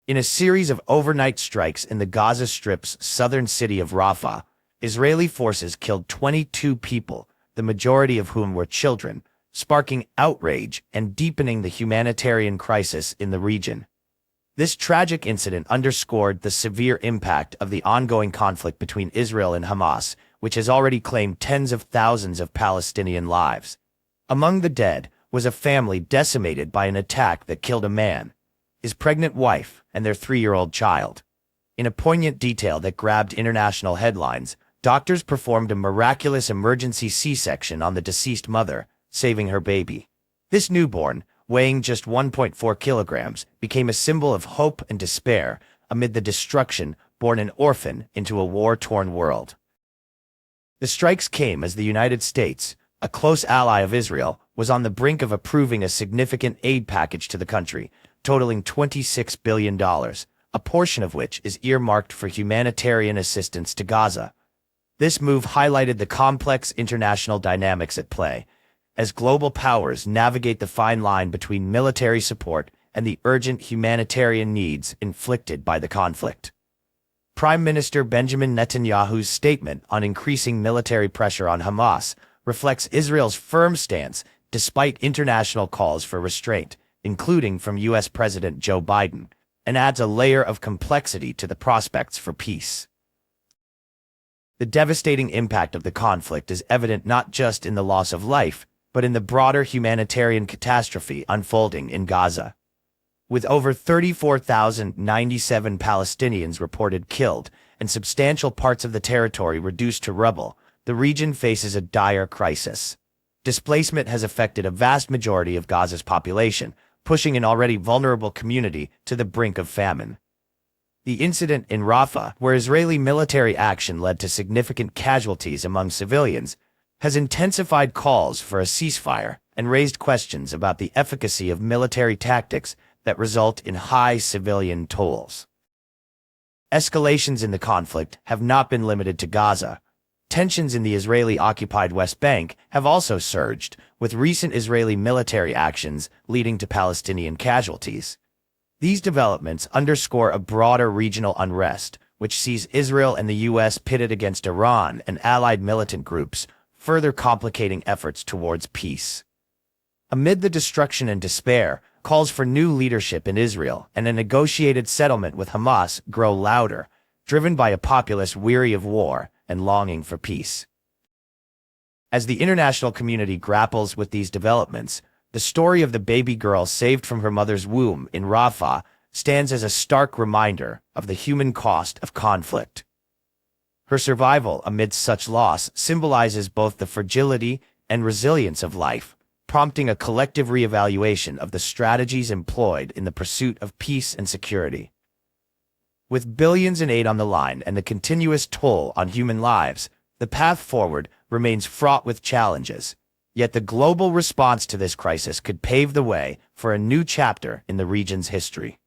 In a series of overnight strikes in the Gaza Strip's southern city of Rafah, Israeli forces killed 22 people, the majority of whom were children, sparking outrage and deepening the humanitarian crisis in the region. This tragic incident underscored the severe impact of the ongoing conflict between Israel and Hamas, which has already claimed tens of thousands of Palestinian lives. Among the dead was a family decimated by an attack that killed a man, his pregnant wife, and their 3-year-old child. In a poignant detail that grabbed international headlines, doctors performed a miraculous emergency C-section on the deceased mother, saving her baby. This newborn, weighing just 1.4 kilograms, became a symbol of hope and despair amid the destruction, born an orphan into a war-torn world. The strikes came as the United States, a close ally of Israel, was on the brink of approving a significant aid package to the country, totaling $26 billion, a portion of which is earmarked for humanitarian assistance to Gaza. This move highlighted the complex international dynamics at play, as global powers navigate the fine line between military support and the urgent humanitarian needs inflicted by the conflict. Prime Minister Benjamin Netanyahu's statement on increasing military pressure on Hamas reflects Israel's firm stance despite international calls for restraint, including from U.S. President Joe Biden, and adds a layer of complexity to the prospects for peace. The devastating impact of the conflict is evident not just in the loss of life, but in the broader humanitarian catastrophe unfolding in Gaza. With over 34,097 Palestinians reported killed and substantial parts of the territory reduced to rubble, the region faces a dire crisis. Displacement has affected a vast majority of Gaza's population, pushing an already vulnerable community to the brink of famine. The incident in Rafah, where Israeli military action led to significant casualties among civilians, has intensified calls for a ceasefire and raised questions about the efficacy of military tactics that result in high civilian tolls. Escalations in the conflict have not been limited to Gaza. Tensions in the Israeli-occupied West Bank have also surged, with recent Israeli military actions leading to Palestinian casualties. These developments underscore a broader regional unrest, which sees Israel and the U.S. pitted against Iran and allied militant groups, further complicating efforts towards peace. Amid the destruction and despair, calls for new leadership in Israel and a negotiated settlement with Hamas grow louder, driven by a populace weary of war and longing for peace. As the international community grapples with these developments, the story of the baby girl saved from her mother's womb in Rafah stands as a stark reminder of the human cost of conflict. Her survival amidst such loss symbolizes both the fragility and resilience of life, prompting a collective reevaluation of the strategies employed in the pursuit of peace and security. With billions in aid on the line and the continuous toll on human lives, the path forward remains fraught with challenges. Yet the global response to this crisis could pave the way for a new chapter in the region's history.